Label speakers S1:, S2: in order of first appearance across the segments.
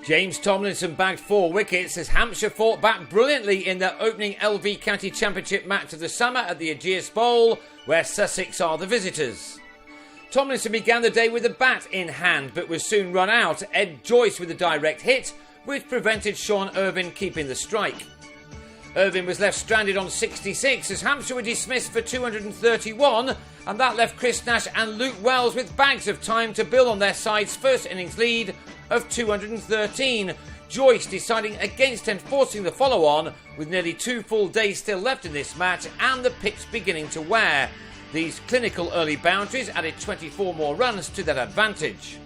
S1: James Tomlinson bagged 4 wickets as Hampshire fought back brilliantly in their opening LV County Championship match of the summer at the Ageas Bowl, where Sussex are the visitors. Tomlinson began the day with a bat in hand, but was soon run out. Ed Joyce with a direct hit, which prevented Sean Irvine keeping the strike. Irvine was left stranded on 66 as Hampshire were dismissed for 231, and that left Chris Nash and Luke Wells with bags of time to build on their side's first innings lead of 213. Joyce deciding against enforcing the follow-on with nearly 2 full days still left in this match and the pitch beginning to wear. These clinical early boundaries added 24 more runs to that advantage.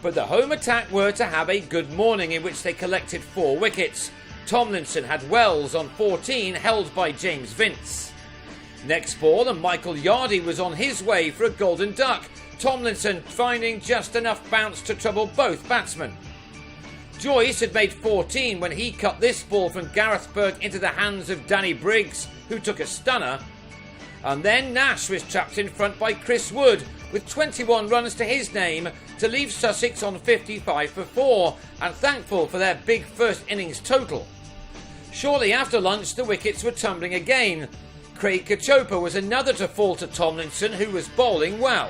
S1: But the home attack were to have a good morning in which they collected 4 wickets. Tomlinson had Wells on 14, held by James Vince. Next ball, and Michael Yardy was on his way for a golden duck, Tomlinson finding just enough bounce to trouble both batsmen. Joyce had made 14 when he cut this ball from Gareth Burke into the hands of Danny Briggs, who took a stunner. And then Nash was trapped in front by Chris Wood with 21 runs to his name to leave Sussex on 55 for 4 and thankful for their big first innings total. Shortly after lunch the wickets were tumbling again. Craig Kachopa was another to fall to Tomlinson, who was bowling well.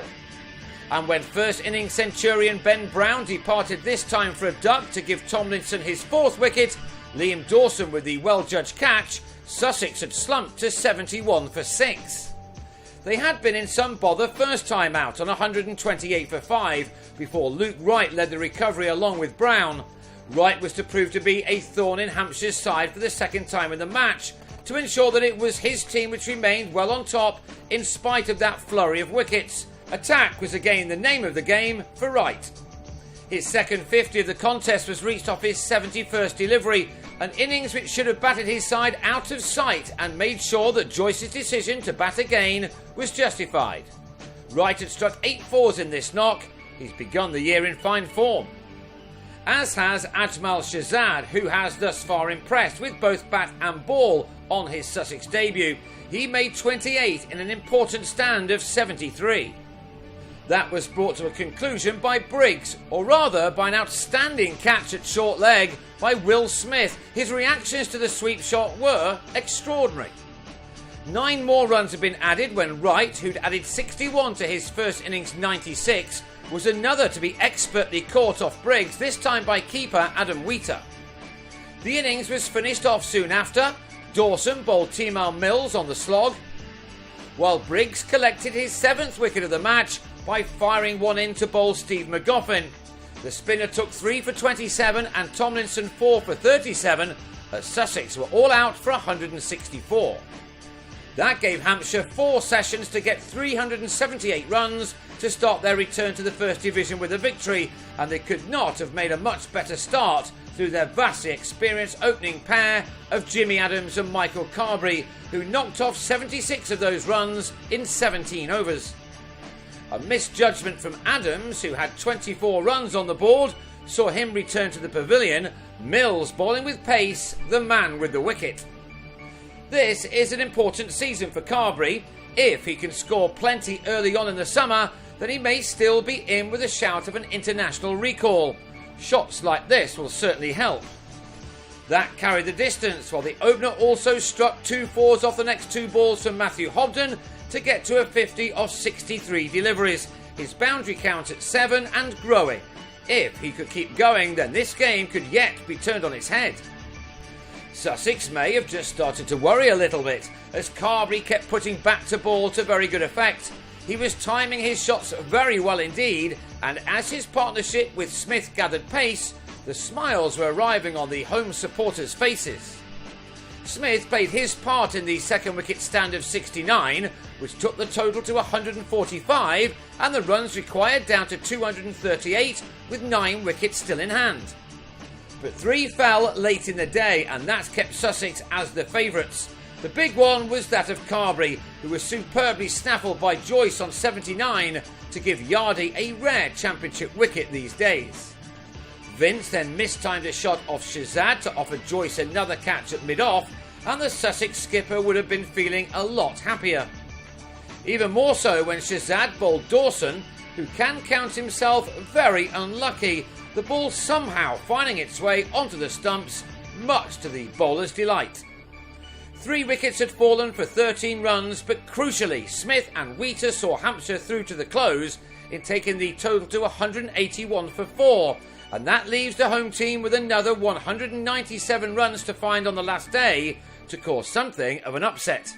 S1: And when first innings centurion Ben Brown departed this time for a duck to give Tomlinson his 4th wicket, Liam Dawson with the well-judged catch, Sussex had slumped to 71 for 6. They had been in some bother first time out on 128 for 5 before Luke Wright led the recovery along with Brown. Wright was to prove to be a thorn in Hampshire's side for the second time in the match to ensure that it was his team which remained well on top in spite of that flurry of wickets. Attack was again the name of the game for Wright. His second 50 of the contest was reached off his 71st delivery, an innings which should have batted his side out of sight and made sure that Joyce's decision to bat again was justified. Wright had struck 8 fours in this knock. He's begun the year in fine form. As has Ajmal Shahzad, who has thus far impressed with both bat and ball on his Sussex debut. He made 28 in an important stand of 73. That was brought to a conclusion by Briggs, or rather by an outstanding catch at short leg by Will Smith. His reactions to the sweep shot were extraordinary. 9 more runs had been added when Wright, who'd added 61 to his first innings 96, was another to be expertly caught off Briggs, this time by keeper Adam Wheater. The innings was finished off soon after. Dawson bowled Timal Mills on the slog, while Briggs collected his 7th wicket of the match by firing one in to bowl Steve McGoffin. The spinner took 3 for 27 and Tomlinson 4 for 37 as Sussex were all out for 164. That gave Hampshire 4 sessions to get 378 runs to start their return to the First Division with a victory, and they could not have made a much better start through their vastly experienced opening pair of Jimmy Adams and Michael Carberry, who knocked off 76 of those runs in 17 overs. A misjudgment from Adams, who had 24 runs on the board, saw him return to the pavilion. Mills bowling with pace, the man with the wicket. This is an important season for Carberry. If he can score plenty early on in the summer, then he may still be in with a shout of an international recall. Shots like this will certainly help. That carried the distance, while the opener also struck 2 fours off the next 2 balls from Matthew Hobden to get to a 50 of 63 deliveries. His boundary count at 7 and growing. If he could keep going, then this game could yet be turned on its head. Sussex may have just started to worry a little bit, as Carberry kept putting bat to ball to very good effect. He was timing his shots very well indeed, and as his partnership with Smith gathered pace, the smiles were arriving on the home supporters' faces. Smith played his part in the second wicket stand of 69, which took the total to 145, and the runs required down to 238 with 9 wickets still in hand. But 3 fell late in the day, and that kept Sussex as the favourites. The big one was that of Carberry, who was superbly snaffled by Joyce on 79 to give Yardy a rare championship wicket these days. Vince then mistimed a shot off Shahzad to offer Joyce another catch at mid-off, and the Sussex skipper would have been feeling a lot happier. Even more so when Shahzad bowled Dawson, who can count himself very unlucky, the ball somehow finding its way onto the stumps, much to the bowler's delight. 3 wickets had fallen for 13 runs, but crucially, Smith and Wheater saw Hampshire through to the close in taking the total to 181 for 4, and that leaves the home team with another 197 runs to find on the last day to cause something of an upset.